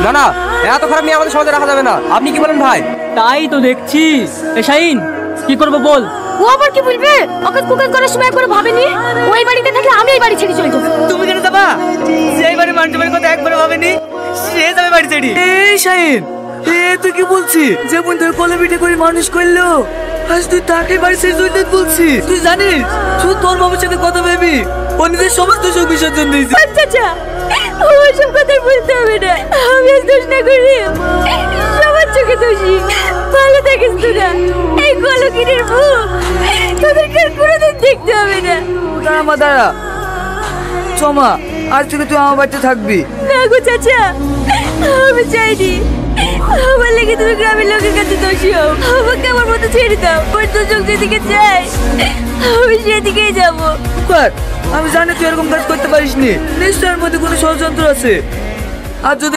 না না, এত খারাপ মেয়ে আমাদের সমাজে রাখা যাবে না। আপনি কি বলেন ভাই? তাই তো দেখছি। শাহিন, কি করবো বল? ও আবার কি বলবে? ওকে কুকাজ করার সময় একবার ভাবেনি ওই বাড়িতে থাকলে আমি এই বাড়ি ছেড়ে চলে যাবো। তুমি কেন যাবা? সেই বাড়ি মানুষের কথা একবারও ভাবেনি, সে যাবে বাড়ি ছেড়ে। এই শাহিন, তুই কি বলছিস? যেমন তোর কোলে পিঠে করে মানুষ করলো, আজ তুই তাকে বাড়ি ছেড়ে চলে যেতে বলছিস? তুই জানিস শুধু তোর বাবার সাথে কথা ভেবি ও নিজের সমস্ত সুখ বিসর্জন দিয়েছে। আচ্ছা ওসব কথা বলতে হবে না। আমি আজ দোষ না করি সবার চোখে দোষী। ভালো থাকিস তোরা। এই কলকিনের মুখ তোদেরকে আর কোনোদিন দেখতে হবে না। দাঁড়া দাঁড়া, চমা আজ থেকে তুই আমার বাড়িতে থাকবি। না গো চাচা, আমি চাইনি। আমার লেগে তুমি গ্রামের লোকের কাছে দোষী হও। আমাকে আমার মতো ছেড়ে দাও। ওর তো চোখ যেদিকে চাই আমি সেদিকেই যাবো। আমি জানি তুই এরকম কাজ করতে পারিস নি, নিশ্চয়ের মধ্যে কোনো ষড়যন্ত্র আছে। আর যদি